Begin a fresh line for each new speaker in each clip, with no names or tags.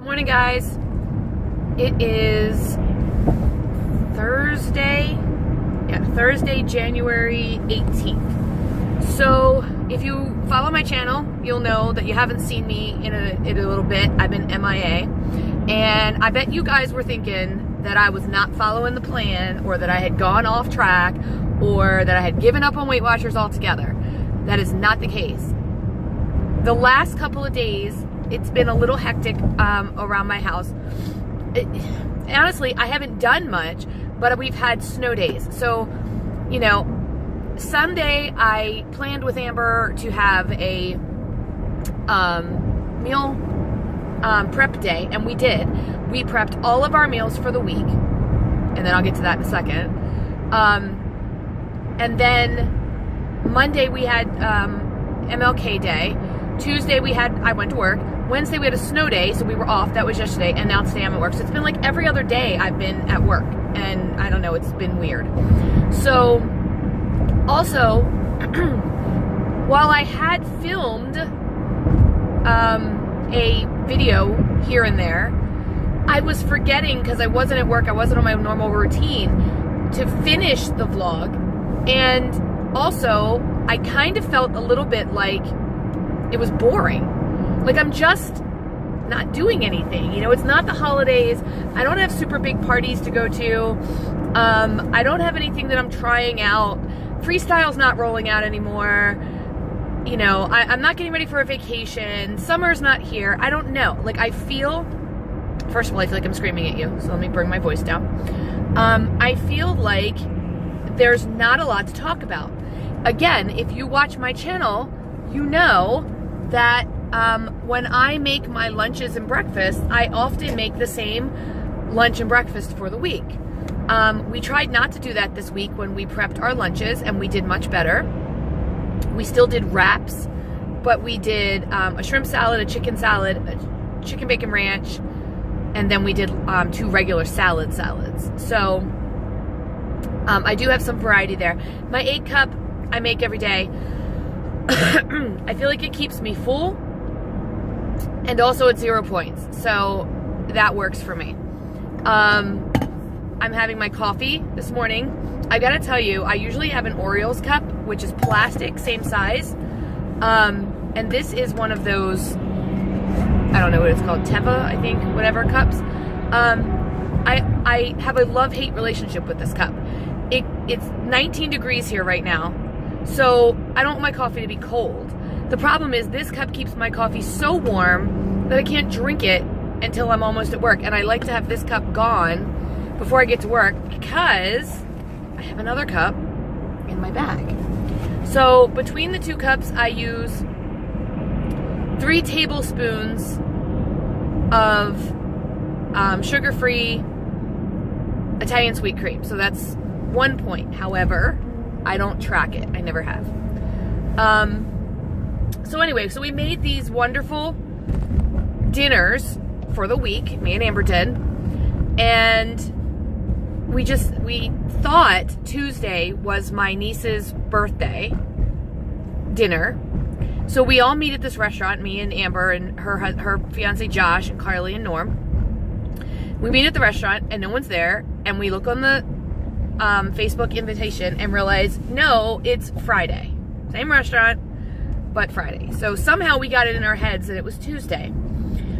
Morning, guys. It is Thursday, January 18th. So if you follow my channel, you'll know that you haven't seen me in a little bit. I've been MIA, and I bet you guys were thinking that I was not following the plan, or that I had gone off track, or that I had given up on Weight Watchers altogether. That is not the case. The last couple of days, it's been a little hectic around my house. Honestly, I haven't done much, but we've had snow days. So, you know, Sunday I planned with Amber to have a meal prep day, and we did. We prepped all of our meals for the week, and then I'll get to that in a second. And then Monday we had MLK Day. Tuesday I went to work. Wednesday we had a snow day, so we were off. That was yesterday, and now today I'm at work. So it's been like every other day I've been at work, and I don't know, it's been weird. So also, while I had filmed a video here and there, I was forgetting, because I wasn't at work, I wasn't on my normal routine, to finish the vlog. And also, I kind of felt a little bit like it was boring. Like, I'm just not doing anything. You know, it's not the holidays. I don't have super big parties to go to. I don't have anything that I'm trying out. Freestyle's not rolling out anymore. You know, I'm not getting ready for a vacation. Summer's not here. I don't know. Like, I feel, first of all, I feel like I'm screaming at you, so let me bring my voice down. I feel like there's not a lot to talk about. Again, if you watch my channel, you know that when I make my lunches and breakfast, I often make the same lunch and breakfast for the week. We tried not to do that this week when we prepped our lunches, and we did much better. We still did wraps, but we did a shrimp salad, a chicken bacon ranch, and then we did 2 regular salads. So I do have some variety there. My 8 cup I make every day. I feel like it keeps me full, and also it's 0 points, so that works for me. I'm having my coffee this morning. I gotta tell you, I usually have an Orioles cup, which is plastic, same size, and this is one of those, I don't know what it's called, Teva, I think, whatever cups. I have a love-hate relationship with this cup. It's 19 degrees here right now, so I don't want my coffee to be cold. The problem is this cup keeps my coffee so warm that I can't drink it until I'm almost at work. And I like to have this cup gone before I get to work, because I have another cup in my bag. So between the 2 cups, I use 3 tablespoons of sugar-free Italian sweet cream. So that's 1 point. However, I don't track it. I never have. So anyway, so we made these wonderful dinners for the week, me and Amber did, and we thought Tuesday was my niece's birthday dinner. So we all meet at this restaurant, me and Amber and her fiance Josh and Carly and Norm. We meet at the restaurant and no one's there, and we look on the Facebook invitation and realize, no, it's Friday. Same restaurant, but Friday. So somehow we got it in our heads that it was Tuesday.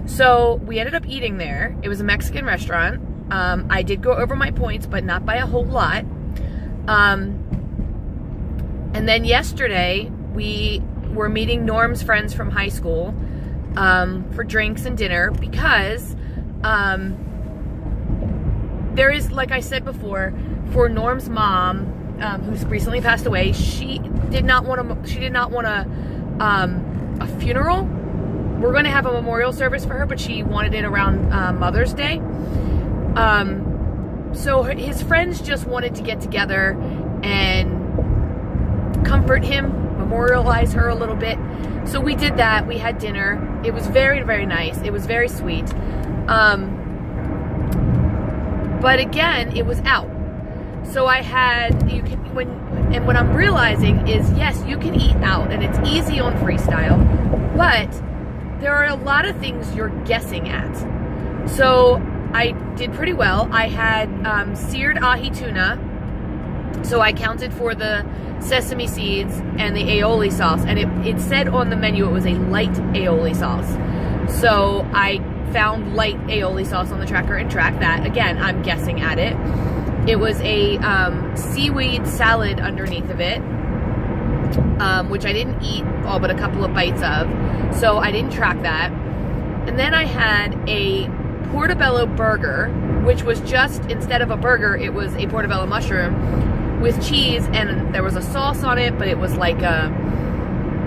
So we ended up eating there. It was a Mexican restaurant. I did go over my points, but not by a whole lot. And then yesterday, we were meeting Norm's friends from high school for drinks and dinner, because there is, like I said before, for Norm's mom, who's recently passed away, she did not want a funeral. We're going to have a memorial service for her, but she wanted it around Mother's Day. So his friends just wanted to get together and comfort him, memorialize her a little bit. So we did that. We had dinner. It was very, very nice. It was very sweet. But again, it was out. So I had, what I'm realizing is, yes, you can eat out and it's easy on Freestyle, but there are a lot of things you're guessing at. So I did pretty well. I had seared ahi tuna, so I counted for the sesame seeds and the aioli sauce, and it said on the menu it was a light aioli sauce. So I found light aioli sauce on the tracker and tracked that. Again, I'm guessing at it. It was a seaweed salad underneath of it, which I didn't eat all but a couple of bites of, so I didn't track that. And then I had a portobello burger, which was just, instead of a burger, it was a portobello mushroom with cheese, and there was a sauce on it, but it was like a,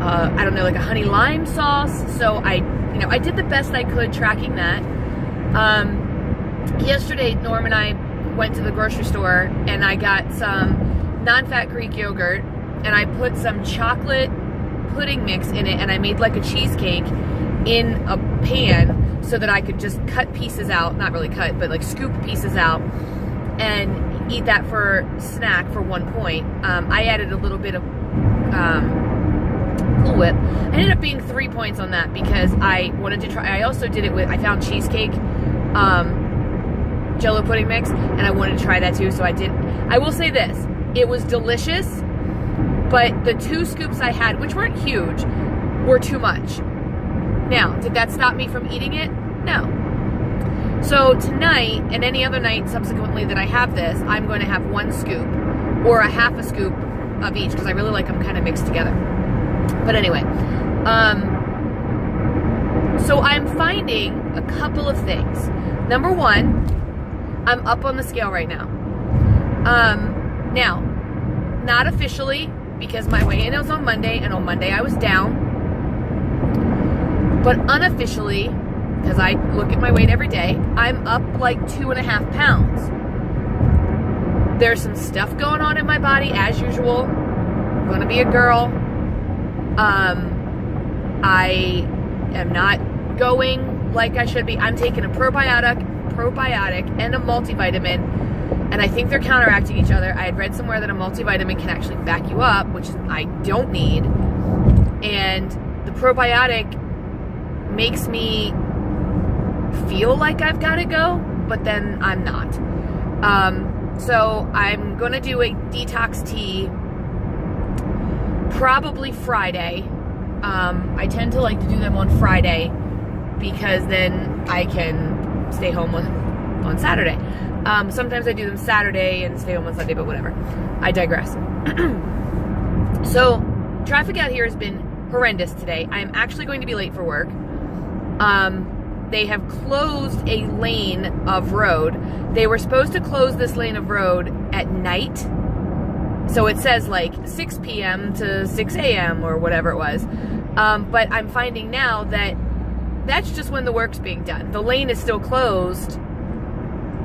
I don't know, like a honey lime sauce. So I did the best I could tracking that. Yesterday, Norm and I went to the grocery store, and I got some non-fat Greek yogurt, and I put some chocolate pudding mix in it, and I made like a cheesecake in a pan so that I could just cut pieces out, not really cut, but like scoop pieces out and eat that for snack for 1 point. I added a little bit of Cool Whip. I ended up being 3 points on that because I wanted to try. I also did it with, I found cheesecake Jello pudding mix, and I wanted to try that too, so I did. I will say this, it was delicious, but the 2 scoops I had, which weren't huge, were too much. Now, did that stop me from eating it? No. So tonight, and any other night subsequently that I have this, I'm going to have 1 scoop, or a half a scoop of each, because I really like them kind of mixed together. But anyway, so I'm finding a couple of things. Number 1, I'm up on the scale right now. Now, not officially, because my weigh-in was on Monday, and on Monday I was down. But unofficially, because I look at my weight every day, I'm up like 2.5 pounds. There's some stuff going on in my body, as usual. I'm gonna be a girl. I am not going like I should be. I'm taking a probiotic and a multivitamin, and I think they're counteracting each other. I had read somewhere that a multivitamin can actually back you up, which I don't need, and the probiotic makes me feel like I've got to go, but then I'm not. So I'm gonna do a detox tea probably Friday. I tend to like to do them on Friday because then I can stay home on Saturday. Sometimes I do them Saturday and stay home on Sunday, but whatever. I digress. So traffic out here has been horrendous today. I'm actually going to be late for work. They have closed a lane of road. They were supposed to close this lane of road at night. So it says like 6 p.m. to 6 a.m. or whatever it was. But I'm finding now that that's just when the work's being done. The lane is still closed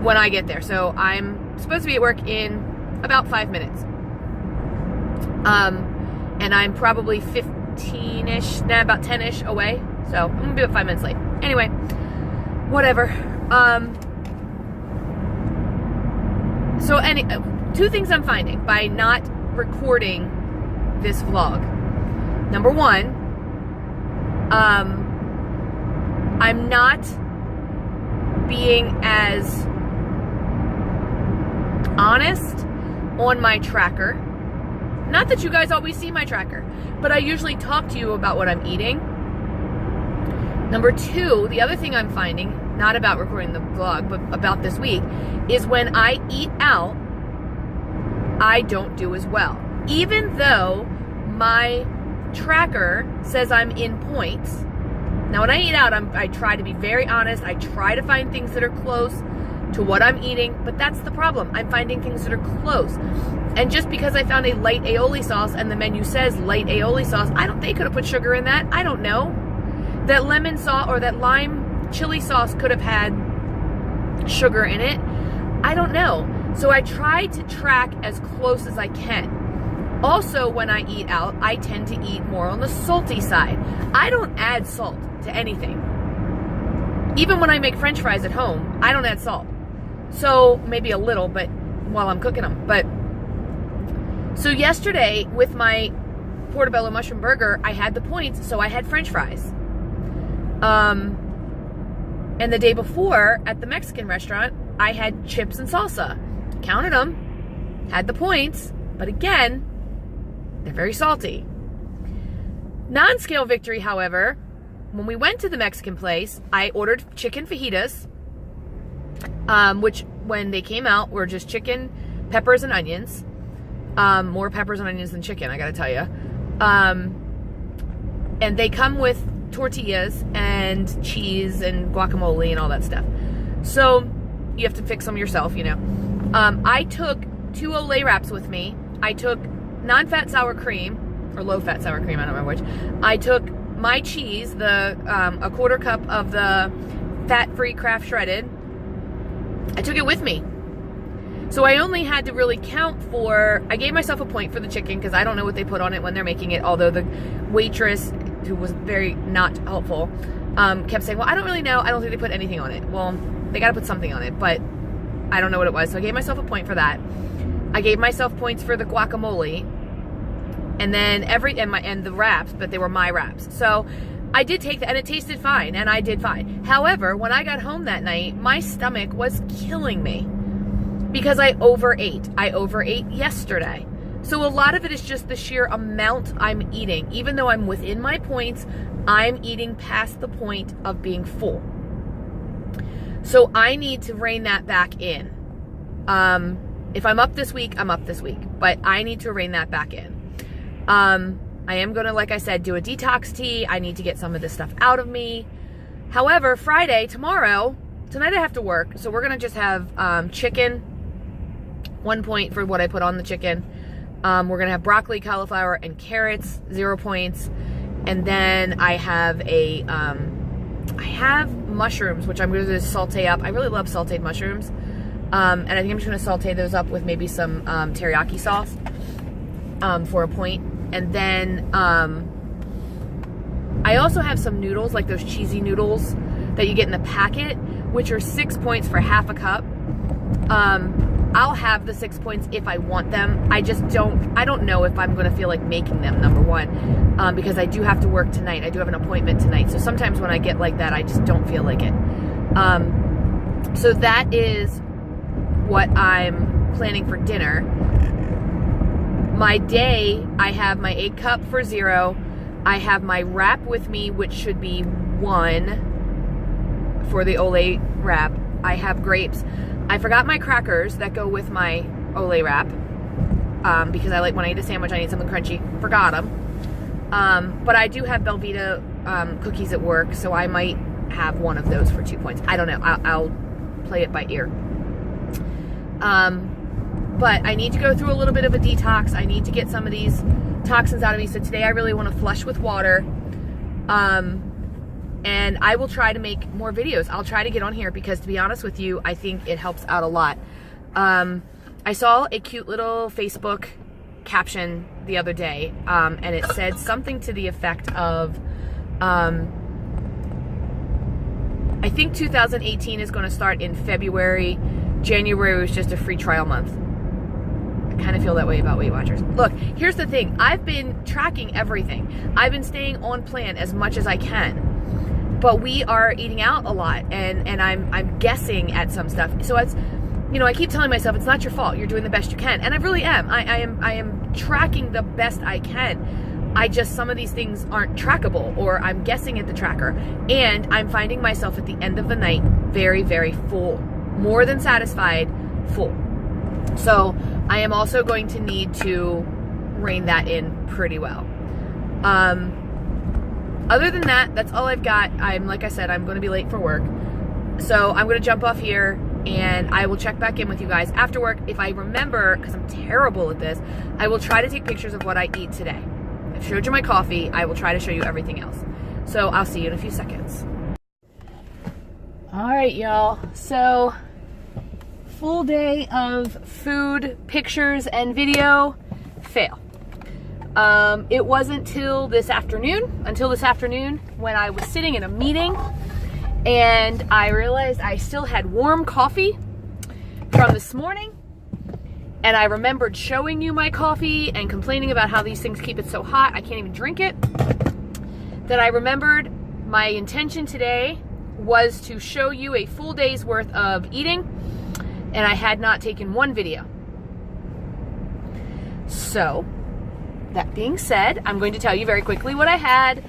when I get there. So I'm supposed to be at work in about 5 minutes. And I'm probably 15-ish, about 10-ish away. So I'm gonna be about 5 minutes late. Anyway, whatever. So 2 things I'm finding by not recording this vlog. Number 1, I'm not being as honest on my tracker. Not that you guys always see my tracker, but I usually talk to you about what I'm eating. Number 2, the other thing I'm finding, not about recording the vlog, but about this week, is when I eat out, I don't do as well. Even though my tracker says I'm in points. Now when I eat out, I try to be very honest. I try to find things that are close to what I'm eating, but that's the problem. I'm finding things that are close. And just because I found a light aioli sauce and the menu says light aioli sauce, they could have put sugar in that. I don't know. That lemon sauce or that lime chili sauce could have had sugar in it. I don't know. So I try to track as close as I can. Also, when I eat out, I tend to eat more on the salty side. I don't add salt to anything. Even when I make French fries at home, I don't add salt. So maybe a little, but while I'm cooking them. But so yesterday with my portobello mushroom burger, I had the points, so I had French fries. And the day before at the Mexican restaurant, I had chips and salsa. Counted them, had the points, but again, they're very salty. Non-scale victory, however, when we went to the Mexican place, I ordered chicken fajitas, which when they came out were just chicken, peppers, and onions. More peppers and onions than chicken, I gotta tell you. And they come with tortillas and cheese and guacamole and all that stuff. So you have to fix them yourself, you know. I took 2 Olay wraps with me. I took non-fat sour cream, or low-fat sour cream, I don't remember which. I took my cheese, a 1/4 cup of the fat-free Kraft shredded. I took it with me. So I only had to really count for, I gave myself a point for the chicken because I don't know what they put on it when they're making it, although the waitress, who was very not helpful, kept saying, well, I don't really know. I don't think they put anything on it. Well, they got to put something on it, but I don't know what it was. So I gave myself a point for that. I gave myself points for the guacamole, and then and the wraps, but they were my wraps. So I did take that, and it tasted fine, and I did fine. However, when I got home that night, my stomach was killing me because I overate. I overate yesterday. So a lot of it is just the sheer amount I'm eating. Even though I'm within my points, I'm eating past the point of being full. So I need to rein that back in. If I'm up this week, I'm up this week. But I need to rein that back in. I am going to, like I said, do a detox tea. I need to get some of this stuff out of me. However, Friday, tonight I have to work. So we're going to just have chicken, 1 point for what I put on the chicken. We're going to have broccoli, cauliflower, and carrots, 0 points. And then I have I have mushrooms, which I'm going to saute up. I really love sauteed mushrooms. And I think I'm just going to saute those up with maybe some teriyaki sauce for a point. And then I also have some noodles, like those cheesy noodles that you get in the packet, which are 6 points for half a cup. I'll have the 6 points if I want them. I don't know if I'm going to feel like making them, number one, because I do have to work tonight. I do have an appointment tonight. So sometimes when I get like that, I just don't feel like it. So that is what I'm planning for dinner. My day, I have my egg cup for 0. I have my wrap with me, which should be 1 for the Olay wrap. I have grapes. I forgot my crackers that go with my Olay wrap because I like, when I eat a sandwich, I need something crunchy. Forgot them. But I do have Belvita cookies at work, so I might have one of those for 2 points. I don't know. I'll play it by ear. But I need to go through a little bit of a detox. I need to get some of these toxins out of me. So today I really want to flush with water. And I will try to make more videos. I'll try to get on here because, to be honest with you, I think it helps out a lot. I saw a cute little Facebook caption the other day, and it said something to the effect of, I think 2018 is going to start in February. January was just a free trial month. I kind of feel that way about Weight Watchers. Look, here's the thing. I've been tracking everything. I've been staying on plan as much as I can. But we are eating out a lot, and I'm guessing at some stuff. So it's, you know, I keep telling myself it's not your fault. You're doing the best you can, and I really am. I am tracking the best I can. I just, some of these things aren't trackable, or I'm guessing at the tracker, and I'm finding myself at the end of the night very, very full, more than satisfied, full. So I am also going to need to rein that in pretty well. Other than that, that's all I've got. Like I said, I'm going to be late for work. So I'm going to jump off here, and I will check back in with you guys after work. If I remember, because I'm terrible at this, I will try to take pictures of what I eat today. I've showed you my coffee. I will try to show you everything else. So I'll see you in a few seconds. All right, y'all. So full day of food, pictures, and video, fail. It wasn't until this afternoon when I was sitting in a meeting and I realized I still had warm coffee from this morning, and I remembered showing you my coffee and complaining about how these things keep it so hot I can't even drink it. Then I remembered my intention today was to show you a full day's worth of eating, and I had not taken one video. So, that being said, I'm going to tell you very quickly what I had.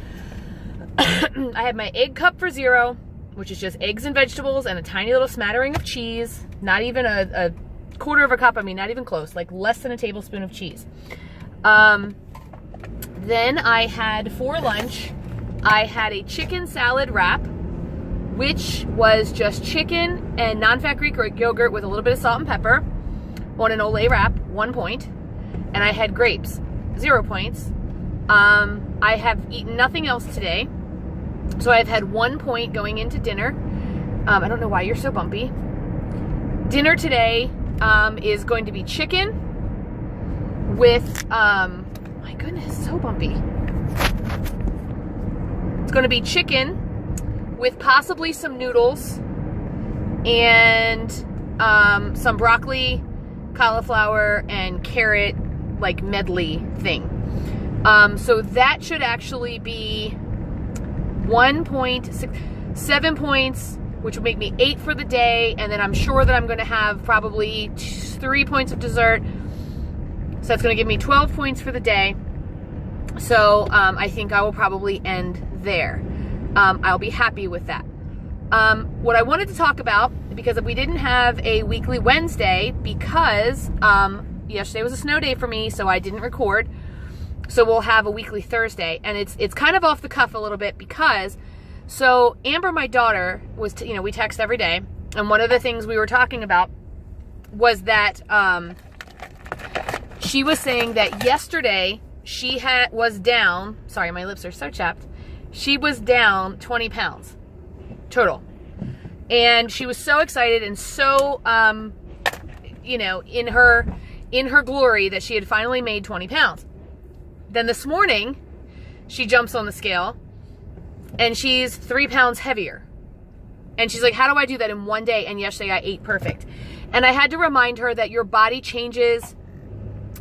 I had my egg cup for 0, which is just eggs and vegetables and a tiny little smattering of cheese. Not even a quarter of a cup, I mean, not even close, like less than a tablespoon of cheese. Then I had for lunch, I had a chicken salad wrap, which was just chicken and non-fat Greek yogurt with a little bit of salt and pepper on an Olay wrap, 1 point. And I had grapes, 0 points. I have eaten nothing else today. So I've had 1 point going into dinner. I don't know why you're so bumpy. Dinner today is going to be chicken with, my goodness, so bumpy. It's going to be chicken with possibly some noodles and some broccoli, cauliflower, and carrot, like medley thing. So that should actually be 7 points, which would make me 8 for the day, and then I'm sure that I'm going to have probably 3 points of dessert. So that's going to give me 12 points for the day. So I think I will probably end there. I'll be happy with that. What I wanted to talk about, because we didn't have a weekly Wednesday because yesterday was a snow day for me, so I didn't record. So we'll have a weekly Thursday, and it's kind of off the cuff a little bit because, so Amber, my daughter, was, we text every day, and one of the things we were talking about was that she was saying that yesterday she was down, sorry, my lips are so chapped, she was down 20 pounds total, and she was so excited and so, in her glory that she had finally made 20 pounds. Then this morning, she jumps on the scale, and she's 3 pounds heavier. And she's like, how do I do that in one day? And yesterday I ate perfect. And I had to remind her that your body changes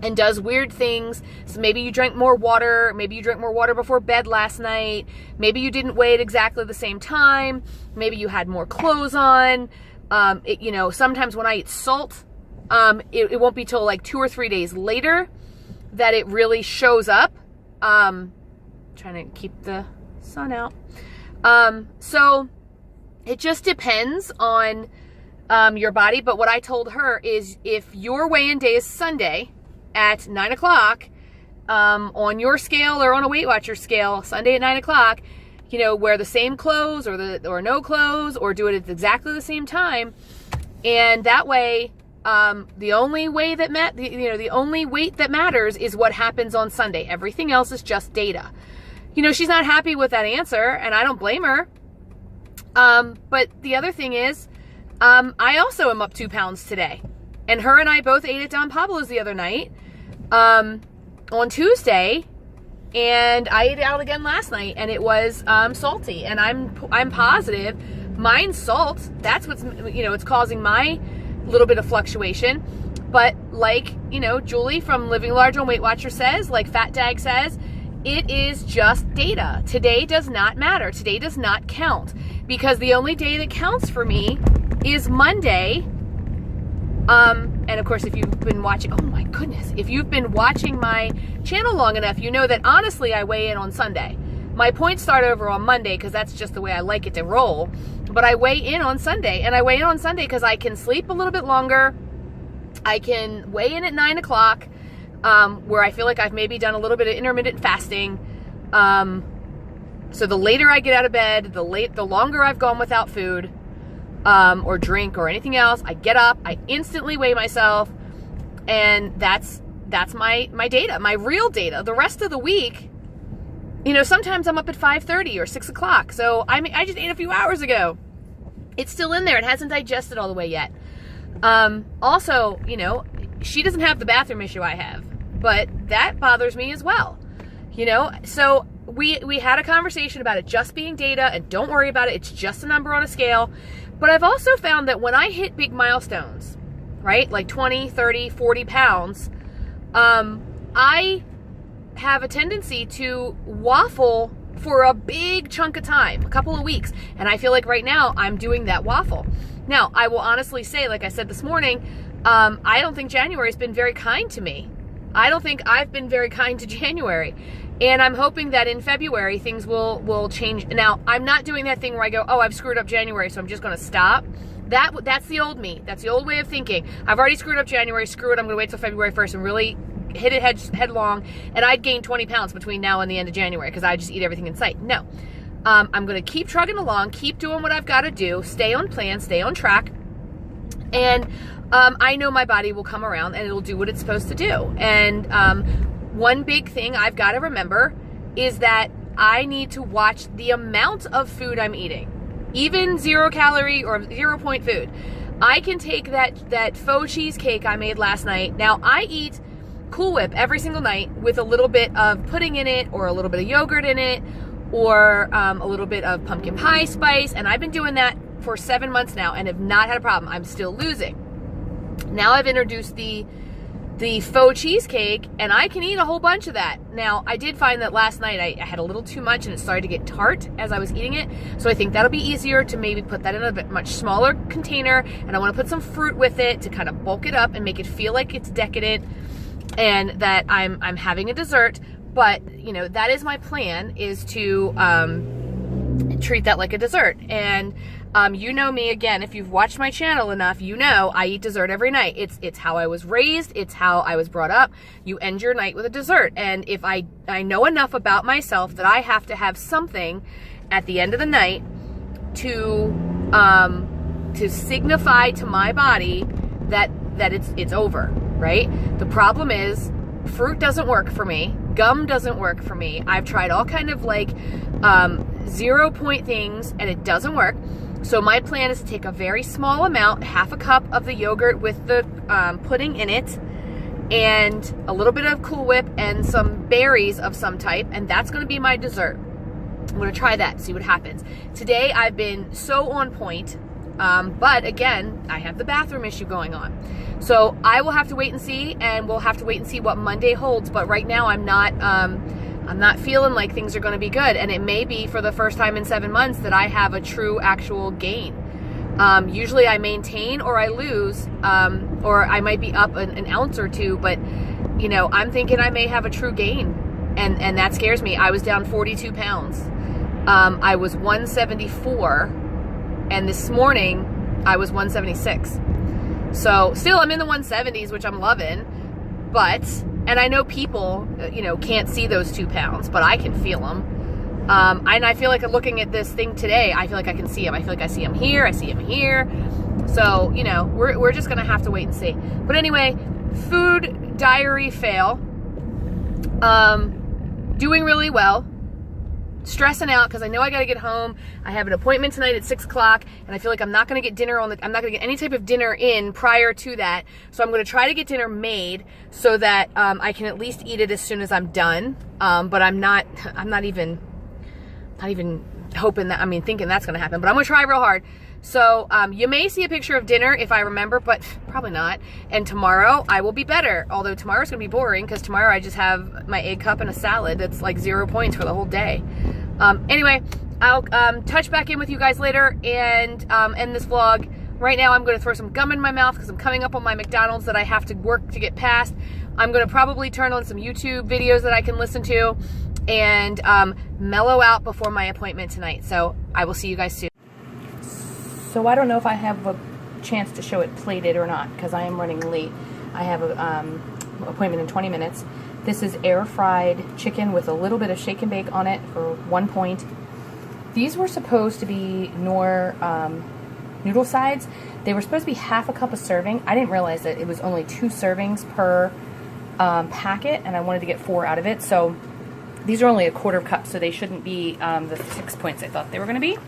and does weird things. So maybe you drank more water. Maybe you drank more water before bed last night. Maybe you didn't weigh at exactly the same time. Maybe you had more clothes on. Sometimes when I eat salt, it won't be till like 2 or 3 days later that it really shows up. Trying to keep the sun out. So it just depends on your body. But what I told her is, if your weigh-in day is Sunday at 9 o'clock on your scale or on a Weight Watcher scale, Sunday at 9 o'clock, wear the same clothes or no clothes, or do it at exactly the same time. And that way, the only weight that matters is what happens on Sunday. Everything else is just data. She's not happy with that answer, and I don't blame her. But the other thing is, I also am up 2 pounds today, and her and I both ate at Don Pablo's the other night, on Tuesday, and I ate it out again last night, and it was salty, and I'm positive mine's salt. That's what's it's causing my little bit of fluctuation. But like Julie from Living Large on Weight Watcher says, like Fat Dag says, it is just data. Today does not matter. Today does not count, because the only day that counts for me is Monday. And of course, if you've been watching, oh my goodness, if you've been watching my channel long enough, you know that honestly I weigh in on Sunday. My points start over on Monday because that's just the way I like it to roll. But I weigh in on Sunday, and I weigh in on Sunday because I can sleep a little bit longer. I can weigh in at 9 o'clock, where I feel like I've maybe done a little bit of intermittent fasting. So the later I get out of bed, the longer I've gone without food, or drink or anything else, I get up, I instantly weigh myself, and that's my data, my real data. The rest of the week, sometimes I'm up at 5:30 or 6 o'clock. So I just ate a few hours ago. It's still in there. It hasn't digested all the way yet. Also, she doesn't have the bathroom issue I have, but that bothers me as well. So we had a conversation about it just being data, and don't worry about it. It's just a number on a scale. But I've also found that when I hit big milestones, right, like 20, 30, 40 pounds, I have a tendency to waffle for a big chunk of time, a couple of weeks. And I feel like right now I'm doing that waffle. Now, I will honestly say, like I said this morning, I don't think January has been very kind to me. I don't think I've been very kind to January. And I'm hoping that in February things will change. Now, I'm not doing that thing where I go, oh, I've screwed up January, so I'm just going to stop. That's the old me. That's the old way of thinking. I've already screwed up January. Screw it. I'm going to wait till February 1st and really hit it headlong. And I'd gain 20 pounds between now and the end of January because I just eat everything in sight. No. I'm going to keep trugging along, keep doing what I've got to do, stay on plan, stay on track. And I know my body will come around and it'll do what it's supposed to do. And one big thing I've got to remember is that I need to watch the amount of food I'm eating. Even 0 calorie or 0 point food. I can take that faux cheesecake I made last night. Now, I eat Cool Whip every single night with a little bit of pudding in it or a little bit of yogurt in it or a little bit of pumpkin pie spice. And I've been doing that for 7 months now and have not had a problem. I'm still losing. Now I've introduced the faux cheesecake and I can eat a whole bunch of that. Now, I did find that last night I had a little too much and it started to get tart as I was eating it. So I think that'll be easier to maybe put that in a bit much smaller container, and I want to put some fruit with it to kind of bulk it up and make it feel like it's decadent and that I'm having a dessert. But, you know, that is my plan, is to treat that like a dessert. And you know me, again, if you've watched my channel enough, you know I eat dessert every night. It's how I was raised. It's how I was brought up. You end your night with a dessert. And if I know enough about myself that I have to have something at the end of the night to signify to my body that it's over, right? The problem is fruit doesn't work for me. Gum doesn't work for me. I've tried all kind of like 0 point things and it doesn't work. So my plan is to take a very small amount, half a cup of the yogurt with the pudding in it, and a little bit of Cool Whip and some berries of some type, and that's going to be my dessert. I'm going to try that, see what happens. Today I've been so on point, but again, I have the bathroom issue going on. So I will have to wait and see, and we'll have to wait and see what Monday holds. But right now I'm not feeling like things are going to be good, and it may be for the first time in 7 months that I have a true actual gain. Usually I maintain or I lose, or I might be up an ounce or two, but you know, I'm thinking I may have a true gain, and that scares me. I was down 42 pounds. I was 174, and this morning I was 176. So still I'm in the 170s, which I'm loving, and I know people, you know, can't see those 2 pounds, but I can feel them. And I feel like looking at this thing today, I feel like I can see them. I feel like I see them here, I see them here. So, you know, we're just gonna have to wait and see. But anyway, food diary fail. Doing really well. Stressing out because I know I got to get home. I have an appointment tonight at 6 o'clock, and I feel like I'm not going to get dinner I'm not going to get any type of dinner in prior to that. So I'm going to try to get dinner made so that I can at least eat it as soon as I'm done. But I'm not even hoping that, thinking that's going to happen, but I'm going to try real hard. So you may see a picture of dinner if I remember, but probably not. And tomorrow I will be better. Although tomorrow's going to be boring because tomorrow I just have my egg cup and a salad that's like 0 points for the whole day. Anyway, I'll touch back in with you guys later and end this vlog. Right now I'm going to throw some gum in my mouth because I'm coming up on my McDonald's that I have to work to get past. I'm going to probably turn on some YouTube videos that I can listen to and mellow out before my appointment tonight. So I will see you guys soon. So I don't know if I have a chance to show it plated or not because I am running late. I have an appointment in 20 minutes. This is air fried chicken with a little bit of shake and bake on it for 1 point. These were supposed to be noodle sides. They were supposed to be half a cup a serving. I didn't realize that it was only 2 servings per packet, and I wanted to get 4 out of it. So these are only a 1/4 cup, so they shouldn't be the 6 points I thought they were going to be.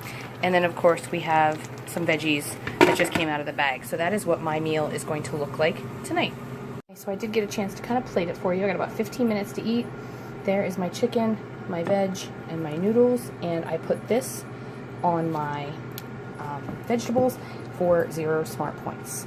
And then, of course, we have some veggies that just came out of the bag. So that is what my meal is going to look like tonight. So I did get a chance to kind of plate it for you. I got about 15 minutes to eat. There is my chicken, my veg, and my noodles. And I put this on my vegetables for 0 smart points.